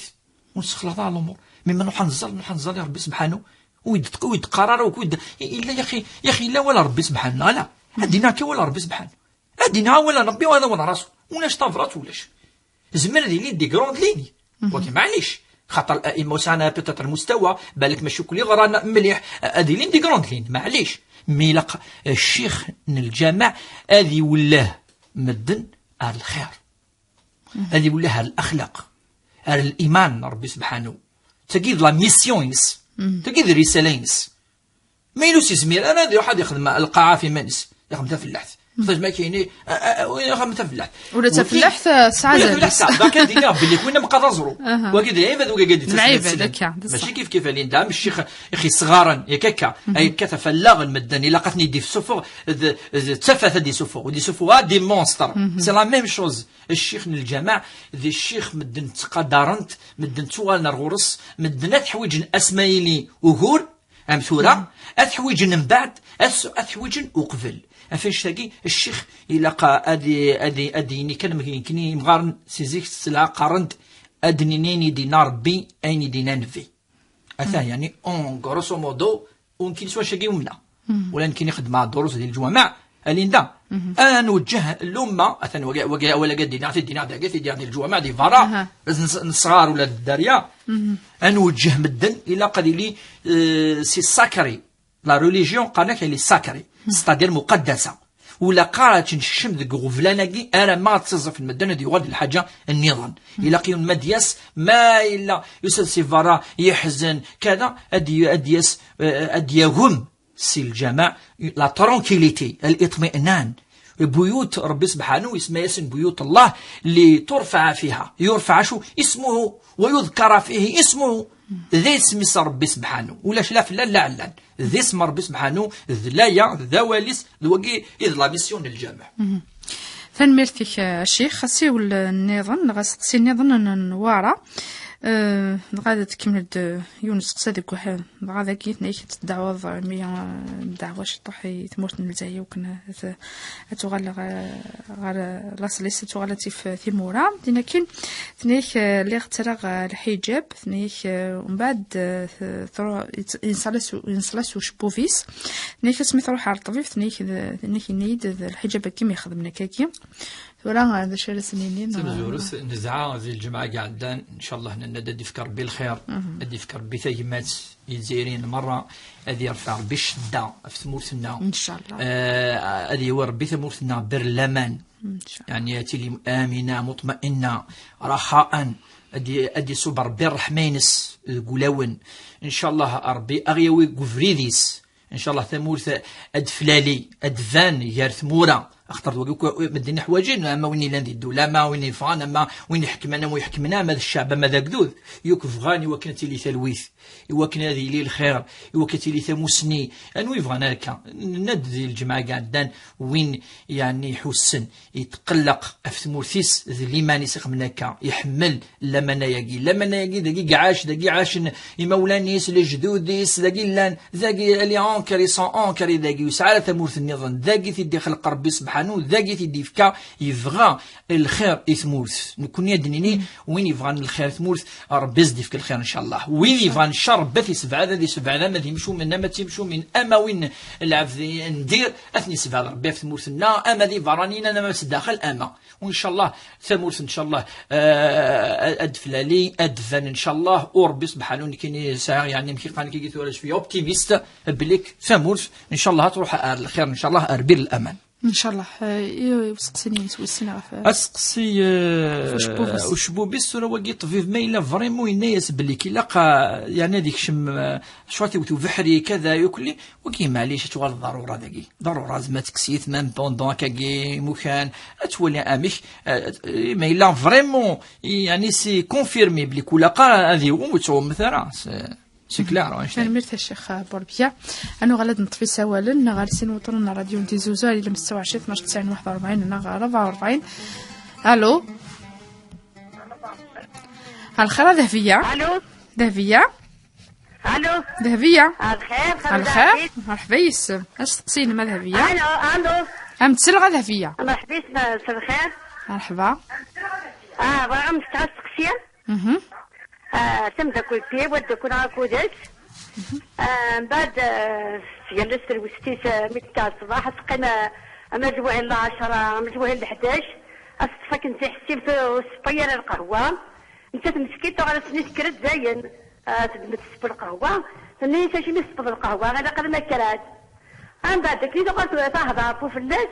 ونسخلط على الامور مما نروح نحنزل يا ربي سبحانه ويتقرر وكود الا يا اخي لا ولا ربي سبحانه لا اديناك ولا ربي سبحانه ادينا ولا ربي وهذا ولا راسو ولاش طافرات ولاش زمان دي دي كروند ليني ولكن معليش خاطر الائمه وسعنا بيتر المستوى بالك ماشي كل غرانا مليح هذه لين دي كروند لين معليش ميلق الشيخ من الجامع هذه ولاه مدن على الخير هذه ولاه على الاخلاق على الايمان ربي سبحانه تقيد لا ميسيونس تقيد رسالينس ما يلوسي زمير انا هذا واحد يخدم القاعه في مانس يخدم في اللحث خاطر ما كاينين خدم تفلح ولا تفلح ساعه ذاك كان دينا باللي كنا مقدرزرو وكيد عيب وكا قادي تسمع ماشي كيف اللي ندام الشيخ اخي صغارا ياكا اي كتفلغ المدن الا لقاتني دي في سفر تفات دي سفر ودي سفر دي مونستر سي لا ميم شوز الشيخ من الجماع ذي الشيخ مدن تقدرنت مدن توالنا الغرس مدن تحويج اسمايلي وغور ام ثورة اثحويج من بعد اثحويج وقبل افاش تاقي الشيخ يلقى ادي كان يمكن مغارن سيزيك سلا قارنت ادنيني دينار بي اين دينان في اثا يعني اون غروسو مودو ويمكن سوا شاقي ومنا ولا يمكن يخدم مع الدروس ديال الجوامع اليندا انا نوجه الامه اثا ولا قد دينا داك في ديال الجوامع دي فارا الصغار ولا الداريه نوجه مدن الى قال لي سي ساكري لا ريليجيون قالك لي ساكري ستادير مقدسه ولا قارات نشم ذك غفلانكي انا ما تصف المدنه دي غد الحاجه النظام الى قيون مدياس ما الا يوسف سيفارا يحزن كذا اديهم سي الجماع لا ترونكيليتي الاطمئنان بيوت ربي سبحانه اسمها ياسن بيوت الله اللي ترفع فيها يرفع شو اسمه ويذكر فيه اسمه ذي اسم ربي سبحانه ولا شلاف لا علان ذي اسم ربي سبحانه ذلايا ذواليس ذوقي إذ لا ميسيون الجامع تنميرتك الشيخ خاصي النظام غاسقسي النظام نوارا غادا تكمل يونس قصادك واحد غادا كيت نايك تدعوض ميا دعواش طحي تموت نلزاي وكنا تغال غار لاصليس تغالتي في مورا دينا كاين ثنيك اللي اخترق الحجاب ثنيك ومن بعد ينصلس وشبوفيس ثنيك سميت روح على الطبيب ثنيك نيد الحجاب كيما يخدمنا كاكي ولا هذا شي سنين تمزورس نزعه ذي الجمعه قاعدان ان شاء الله ندي فكر بالخير ندي فكر بثيمات يزيرين مره ادي يرفع بالشده في ثمورتنا ان شاء الله ادي يوربي ثمورتنا برلمان يعني ياتي لي امنه مطمئنه رخاء ادي صبر بالرحمينس قلاون ان شاء الله ربي اغيوي غفريديس ان شاء الله ثمورث ادفلالي ادفان يار ثموره اخترت مدينا حوايجين اما وين لاندي الدوله اما وين يفغان اما وين يحكمنا ويحكمنا ما الشعب ما ذا قدود يوك فغاني وكنتي لي ثلويث يوكن هذه لي الخير يوكنتي لي ثموسني انو يفغانا هكا ند الجماعه قاعدان وين يعني حسن يتقلق افتمورثيس ذي ماني سق من هكا يحمل لمنا يقي دقي عاش يمولانيس لجدوديس دقي لان ذاقي اللي انكري سون انكري ذاقي وسعاله ثمورث النظام ذاقي تدي خلق ربي سبحانه ذاقي تدي فكا يبغى الخير يثمورث نكون يدنيني وين يبغى الخير ثمورث ربي يزدي فيك الخير ان شاء الله وين يبغى الشر بثي سبعه ذي سبعه ما تمشوا من ما تمشوا من اما وين العبد ندير اثني سبعه ربي في ثمورثنا اما ذي فرانينا انا ما داخل اما وان شاء الله ثمورث ان شاء الله ادفلالي ادفن ان شاء الله وربي سبحانه كاين ساعه يعني مكي قال كي ثورج فيا اوبتيميست بليك ثمورث ان شاء الله تروح الخير ان شاء الله اربير الامان ان شاء الله يسقسيني نسوسنا اسقسي وشبوبيس راه واقي طفيف ما الا فريمون ينايس بلي كي لاقى يعني هذيك شم شواتي وتفحري كذا ياكلي وكي معليش تشغل ضروره داكي ضروره زعما تكسيت مام بوندون كاكي مكان تولي اميك ما الا فريمون يعني سي كونفيرمي بلي كل لاقى هذه وتو مثلا سي كلار. ميرت الشيخ بوربيا انا غلاد نطفي سوالا غالسين وطرنا راديو دي زوزو اللي مستوى 12 90 41 انا 44. الو الخير ذهبيه. الو ذهبيه. الو ذهبيه. الخير مرحبا يس اش تقسينا ما ذهبيه. الو ام تسلغ ذهبيه. مرحبا مساء الخير. مرحبا. بغا مستقسيه تم داكل بي وداكل راكوداش من بعد جلست الوستيس متى الصباح سقينا مجموعين ل 10 مجموعين ل 11 اصطفاك انت حسيب سبير القهوه انت تمسكيت وغادا تنسكرت زين تدمت سبر القهوه ثاني شي نسبر القهوه غادا قد ما كرات من بعد كي تقعد تهضر في الناس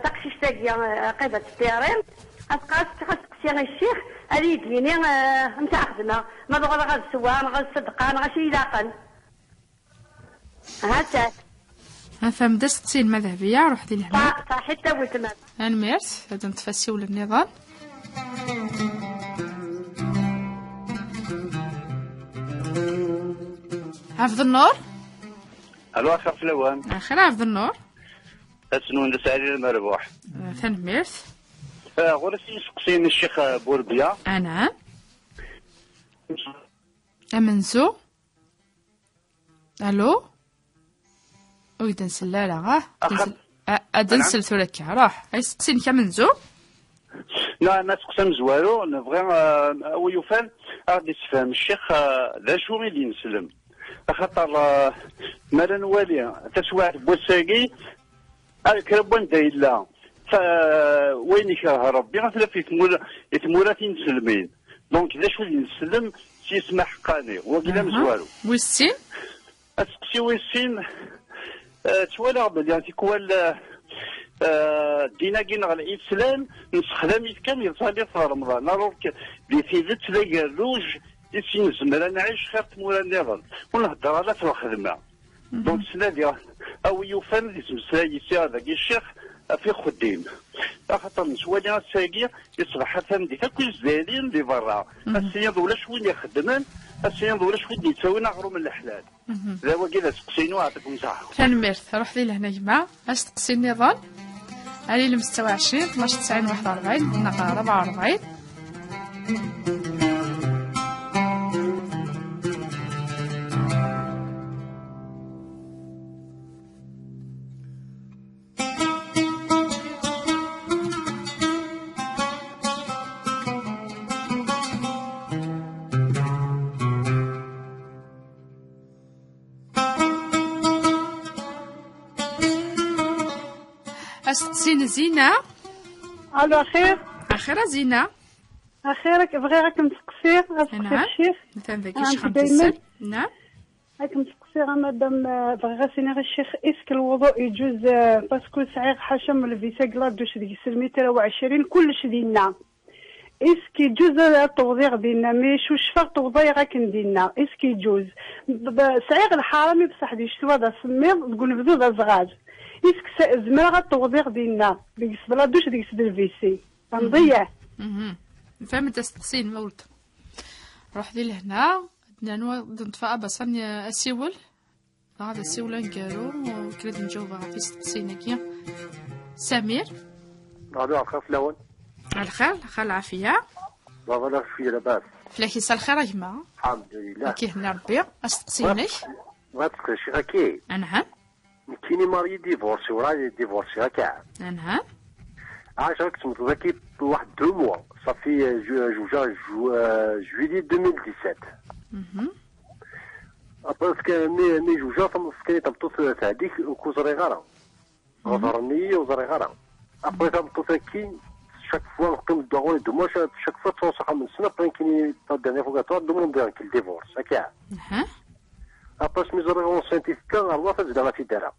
تقشيش تاقيه قيبه التيرين أتقاس تقسي الشيخ هذه يديني نتا خدمة ما بغا غا السوان غا الصدقان غا شي لاقل هاتا فهم دست تسين مذهبية روح دي لهنا صحيح تا ولتما أنا ميرت هذا نتفسي ولا النظام حفظ النور. الو اخر فلوان اخر حفظ النور اسنون لسعيد المربوح ثاني ميرت غورسي سقسين الشيخ بوربيا. نعم. أمنزو. ألو. ويدا نسلالا أدنسل ثلاثة راح أيسقسين كمنزو. لا ما تقسم زوارو نبغي ويفهم غادي يتفهم الشيخ ذا شو غادي نسلم خاطر مالا نوالي تسواعد بوساقي الكربون دايلا وين يكره ربي غتلا في تمورات نسلمين دونك اذا شو نسلم تيسمح حقاني وكلا مزوالو ويسين تسقسي ويسين توالا بلي تيكوال دينا كي نغ الاسلام نستخدم كان يصلي في رمضان نروك بثيبت تلاقي الروج يسين زمرا نعيش خير تمورا النظام ونهضر على في الخدمه دونك سنادي او يفهم يسمى يسير ذاك الشيخ في خديم خاطر نسوالي الساقيه يصبح فهم ديك كل زالين اللي برا السياد ولا شوين يخدمن السياد ولا شوين يتساوينا غرو من الحلال لا هو كذا تقسينو يعطيكم صحه. كان ميرث روح لي لهنا جماعه اش تقسي النظام علي المستوى 20 12 90 41 نقا 44. أستسين زينة. الو اخير. اخيرا زينة. اخيرك بغي راك متقصير نعم الشيخ مثلا ذاك الشيخ دايما نعم راك متقصير مادام بغي غاسيني غير الشيخ اسك الوضوء يجوز باسكو سعيق حشم الفيسا كلاردوش ديك 620 كلش ديالنا اسك يجوز التوضيع ديالنا ماشي وشفا توضيع راك نديرنا اسك يجوز سعيق الحرامي بصح دي شتوا دا سمير تقول نبدو دا زغاج إسك زمرا غتوضيغ ديالنا ديك بلا دوش ديك الفيسي غنضيع. فهم انت تستقسين ما ولد روح لي لهنا عندنا نطفى باصا اسيول هذا السيوله نقالو وكريت نجاوب في تستقسينا كيا سمير. الو الخير فلاون. الخير خال العافيه. بابا لا في لاباس. فلاكي سال الخير يا جماعه. الحمد لله. كي هنا ربي استقسينك. بغات تسقسي شي هكي. نعم. كيني ماري ديفورسي وراي ديفورسي هكا. نعم. عايش راك تمطل كي واحد 2 موا صافي جوجا جويلي 2017. ابرس كان مي جوجا كان تمطل هذيك كوزري غارة غزرني وزري غارة ابرس تمطل كي شاك فوا نقيم الدوغون دوما شاك فوا توصح من سنة بين كيني تداني فوقاتور دوما ندير كي الديفورس هكا. ابرس مي زري غون سانتيفيكا غالوا فازدا غاتي دارا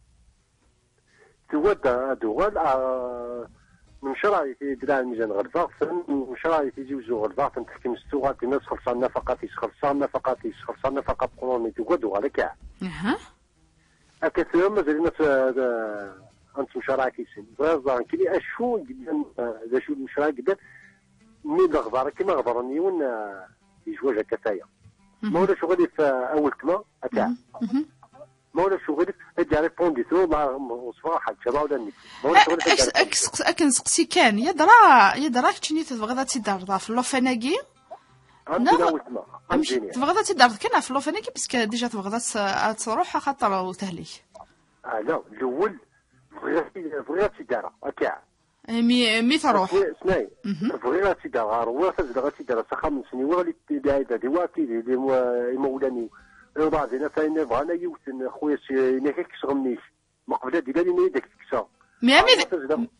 تواد دوغال من شراي في درا الميزان غلفاق من شراي في جوزو غلفاق تنتحكي مستوغات الناس خلصان نفقات يسخلصان نفقات يسخلصان نفقات قروني تقعدوا على كاع. أكثر مازال الناس أنت مشراي كيسين غير كلي أشو جدا ذا شو المشراي جدا مي الغبار كيما غبرني ون يجواج كفاية. ما ولا شو غادي في أول كما أتاع. ما ولا شو غادي تجي ريبوندي ثرو مع وصفة حد شباب ولا نيك. ما ولا شو غادي أكن سقسي كان يدرا كني تبغى تدار في اللوفناكي. تبغى تدار كان في اللوفناكي بس ديجا تبغى تروح خاطر وتهليك. لا الأول بغيت تدار هكا. مي تروح. اسمعي بغيت تدار روح تزرع تدار سخا من سني وغادي بعيدة ديواتي اللي مولاني. بعدين فاين بغانا يوتن خويا ناكك صغمنيش ما قبل ديالي ني داك الكسا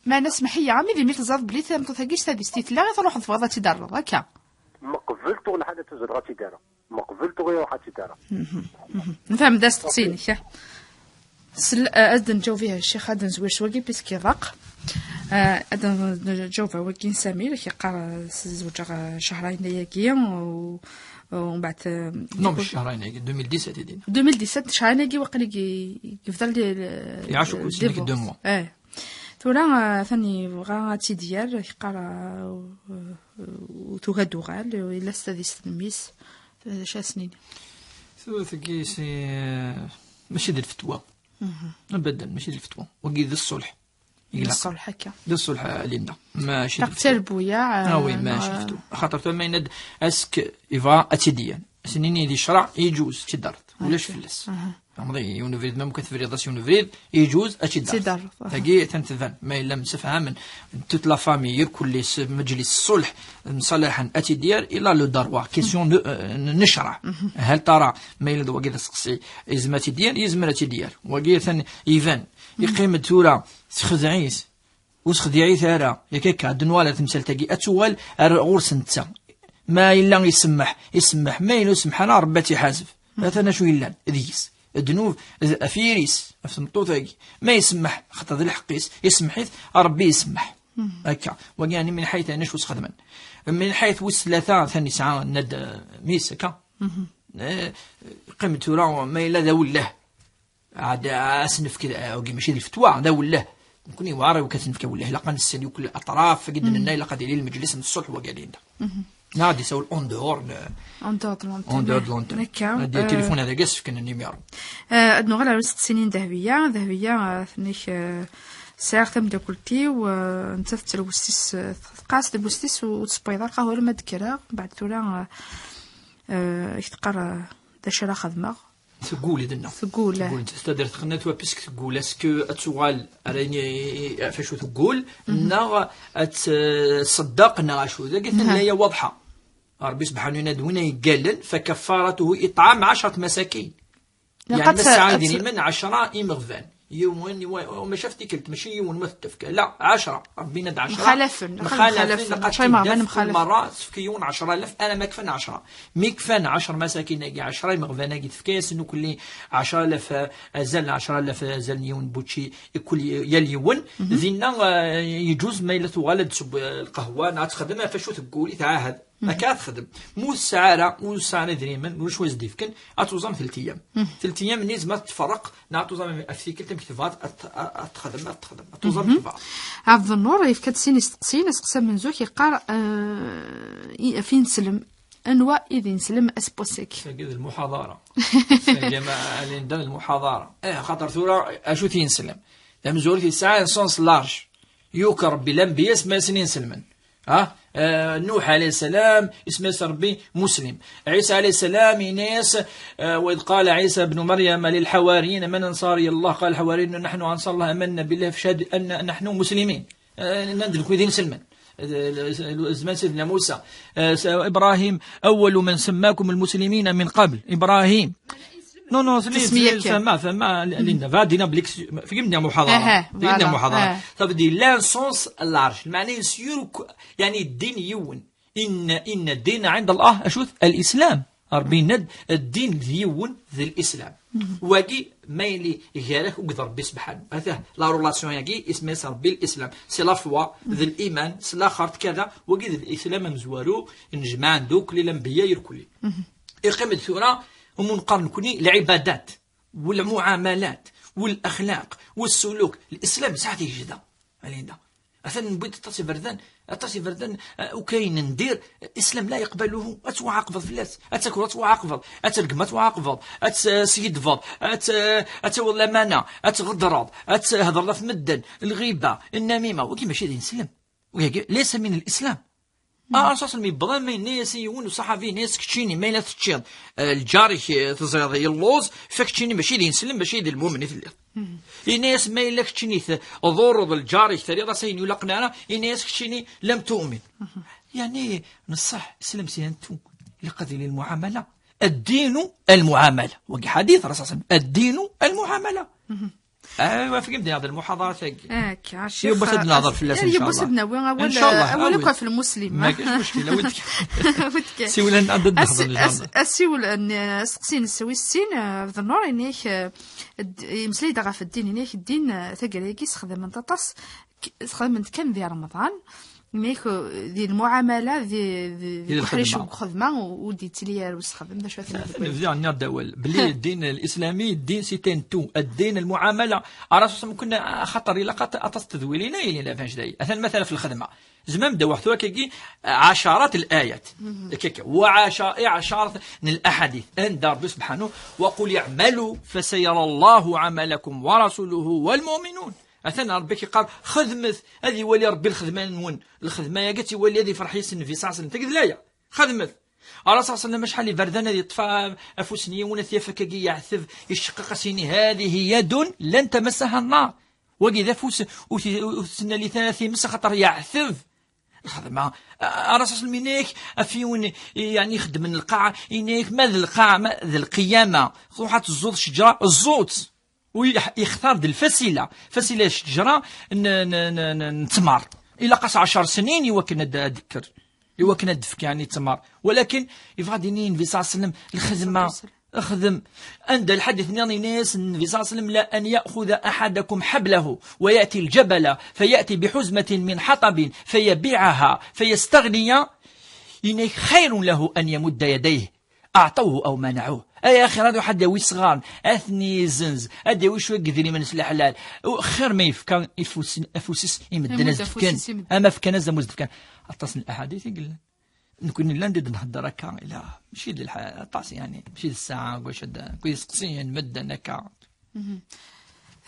ما نسمح لي عمي اللي تزاد بلي ما تثقيش هذه ستيت لا تروح تفضل تدار هكا ما قبلت ولا حاجه تزرع تدار ما قبلت غير واحد تدار نفهم داس تقسيني أذن نجاوب فيها الشيخ هذا نزوير شوقي بيسكي الرق أذن نجاوب وكين سمير كيقرا زوج شهرين ياكي ومن بعد نوم شهرين 2017 يدين 2017 شهرين وقيلا يفضل لي يعيشوا كل سنه 2 موا تولا ثاني بغا تيديال كيقرا وتغدو غال الا استاذ سلميس شا سنين ثقي سي ماشي ديال الفتوى ابدا ماشي ديال الفتوى وكي ذا الصلح الصلح هكا ذا الصلح لينا ماشي تقتل بويا وي ماشي فتوى خاطر تما يند اسك يفا اتيديان سنيني دي شرع يجوز تدارت ولاش فلس عمري يونيفريد ما ممكن تفريض يونيفريد يجوز تدارت تاكي تنتفن ما الا مسفها من توت لا فامي كل مجلس الصلح مصالحا اتيديان الى لو داروا كيسيون نشرع هل ترى ما الا دوا كذا سقسي ازماتي ديال يزمرتي ديال وكي ثاني يفان يقيم التوره تخدعيس وسخديعي ثارا ياك دنواله تمثال تاكي اتوال غورس نتا ما الا يسمح ما الا يسمح انا رباتي حاسب مثلا شو الا ذيس الذنوب افيريس فهمتوتاكي ما يسمح خاطر الحقيس يسمح ربي يسمح هكا وكاني من حيث انا شو خدما من حيث وس ثلاثه ثاني ساعه ند ميس هكا قيمته راه ما الا ذا وله عاد اسنف كذا ماشي الفتوى ذا وله نكوني واري وكتنفك وله لا قنسل كل الاطراف قد من النايل قد يلي المجلس من الصلح وقالين نادي سول اون دور هادي التليفون هذا قاس كان النيميرو ادنو غير سنين ذهبيه ثنيك ساعه تبدا كلتي وانت تلوستيس قاس دبوستيس وتصبيضه قهوه ما ذكرها بعد تولا يتقرا داشرا خدمه تقول لنا تقول تستدر تقنات وبسك تقول اسكو اتوغال راني فاش تقول نا تصدقنا شو ذا قلت لها هي واضحه ربي سبحانه ينادونا يقالن فكفارته اطعام 10 مساكين يعني السعادة من 10 إمغفان يومين وما شفتي كلت ماشي يوم ما تتفك لا 10 ربي ند 10 مخالف مرة تفكيون 10,000 أنا ما كفن 10 مي كفن 10 مساكين ناقي 10 مغفان ناقي تفكيس إنه كل 10,000 أزل 10,000 أزل يون بوتشي كل يليون ذينا يجوز ما إلا تغالد سب القهوة ناتخدمها فشو تقولي تعاهد هكا تخدم مو ساعه دريما ولا شويه زديفكن اتوزم 3 ايام 3 ايام نيز ما تفرق نعطوزم افيكل تمكتفات تخدم توزم كفا عبد النور يفكتسيني سقسم من زوك يقار فين سلم انواع اذا نسلم اسبوسيك كذا المحاضره جماعه اللي ندير المحاضره خاطر ثورة اشو تينسلم لما زور في ساعه سونس لارج يوكر بالانبياء اسمه سنين سلمن نوح عليه السلام اسمه ربي مسلم عيسى عليه السلام ناس وإذ قال عيسى بن مريم للحواريين من أنصاري الله قال الحواريين نحن أنصار الله آمنا بالله فشهد أن نحن مسلمين ندلك وذين سلمن زمان سيدنا موسى إبراهيم أول من سماكم المسلمين من قبل إبراهيم نو فما لينا فادينا بليكس في قمنا محاضرة تبدي لا سونس لارج المعنى يسير يعني الدين يون إن الدين عند الله أشوف الإسلام ربي ند الدين يون ذي الإسلام واقي ما يلي غيرك وقدر ربي سبحانه هذا لا رولاسيون ياكي اسمه ربي الإسلام سي لا فوا ذي الإيمان سي لا خرط كذا واقي ذي الإسلام مزوارو نجمع دوك للأنبياء يركولي يقيم الثورة ومنقارن كوني العبادات والمعاملات والأخلاق والسلوك الإسلام ساعتي جدا علينا أثناً نبيت أتصي بردان وكاين ندير الإسلام لا يقبله أتوعاقفض في الناس أتاكل أتوعاقفض أترقم أتوعاقفض أتسيدفض أتول الأمانة أتغدرض أتهضر في مدن الغيبة النميمة وكي ماشي دين الإسلام ليس من الإسلام أساسا مي بضان ما الناس يون وصحافي ناس كتشيني ما لا تشيض الجاري تزيض اللوز فكتشيني ماشي دين الإسلام ماشي دين المؤمن في الليل الناس ما إلا كتشيني ضرب الجاري ثريضة سين يلقنا أنا الناس كتشيني لم تؤمن يعني نصح الإسلام سينتو لقضي المعاملة الدين المعاملة وقي حديث رسول الدين المعاملة ايوا في قمدي هذا المحاضره ثقي كاشي يبغى سدنا نظر في الله ان شاء الله ان شاء الله اول في المسلم ما كاينش مشكله ودك سيولان عند الدخل السيول سقسين السويسين في النور انيك مسلي دغا في الدين ثقريكي خدم نطاس خدم كم في رمضان ميكو دي المعامله دي الخريش وخدمه ودي تليار وسخدم باش نبدا عندنا الدول بلي الدين الاسلامي الدين سيتين تو الدين المعامله راسو ممكن خطر الى تستذويلينا الى فاش داي مثلا في الخدمه زمان بدا واحد كي عشرات الايات كيك وعشرات من الاحاديث ان ربي سبحانه وقل يعملوا فسيرى الله عملكم ورسوله والمؤمنون أثناء ربك قال خدمت هذه ولي ربي الخدمة نون الخدمة يا قلتي ولي هذه فرح يسن في ساعة تقد لا خدمت الرسول صلى الله عليه وسلم شحال بردان هذه طفى أفوسني ونثيفك يعثف يشقق سيني هذه يد لن تمسها النار وإذا فوس وسن لي 30 مس خطر يعثف الخدمة الرسول صلى الله عليه وسلم أفيون يعني يخدم من القاعة إنيك ماذا القاعة ماذا القيامة روحات الزوط شجرة الزوط ويختار دي الفسيلة الشجرة نتمر إلا قاس 10 سنين يوكن أذكر يوكن أدفك يعني تمر ولكن يبغى دينين النبي صلى الله عليه وسلم الخدمة أخدم عند الحديث نياني ناس النبي صلى الله عليه وسلم لا أن يأخذ أحدكم حبله ويأتي الجبل فيأتي بحزمة من حطب فيبيعها فيستغني إنه خير له أن يمد يديه أعطوه أو منعوه يا أخي هذا حد يوي صغار أثني زنز هذا يوي شوي قدري من الحلال خير ما يفكان أفوسيس يمدنا زفكان أما فكان زمو زفكان أتصل الأحاديث يقول نكون لا ندير نهضر هكا إلا ماشي الطاس يعني ماشي الساعة واش هذا كويس قصين مدنا هكا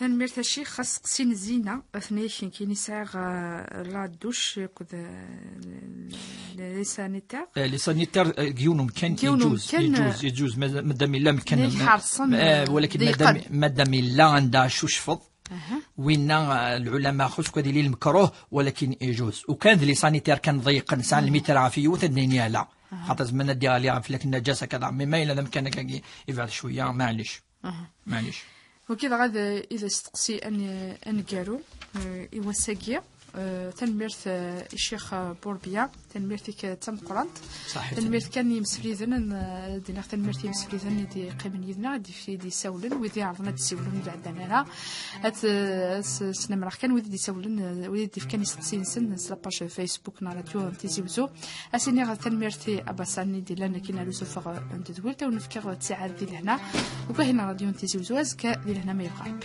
هنمرت الشيخ خاص قسين الزينة أثنيشين كي نساغ رادوش كذا لي سانيتار يونم كان يجوز مادام لا مكان ولكن مادام لا عندها شوشفض وين العلماء خص كذا اللي المكروه ولكن يجوز وكان لي سانيتار كان ضيقا ساعه المتر عافيه وتدنيا لا خاطر زمان ديالها في لك النجاسه كذا ما الا مكان كي يبعد شويه معليش وكذا غاد إذا استقسي أن قالوا إيوا ساقية تنميرت الشيخ بوربيا تنميرتك تم قرانت صحيح تنميرت كان يمسفريزن دينا تنميرت يمسفريزن دي قيمن يدنا دي ساولن ويدي عرضنا تسولن بعدنا هات سنمرح كان ويدي ساولن ويدي كان يسقسين سن لاباج فيسبوك نا راديو تيزيوزو اسيني تنميرتي اباساني دي لنا كينا لو سوفر انت دولت ونفكر تساعد دي لهنا وكاين راديو تيزيوزو ازكا دي لهنا ما يقرب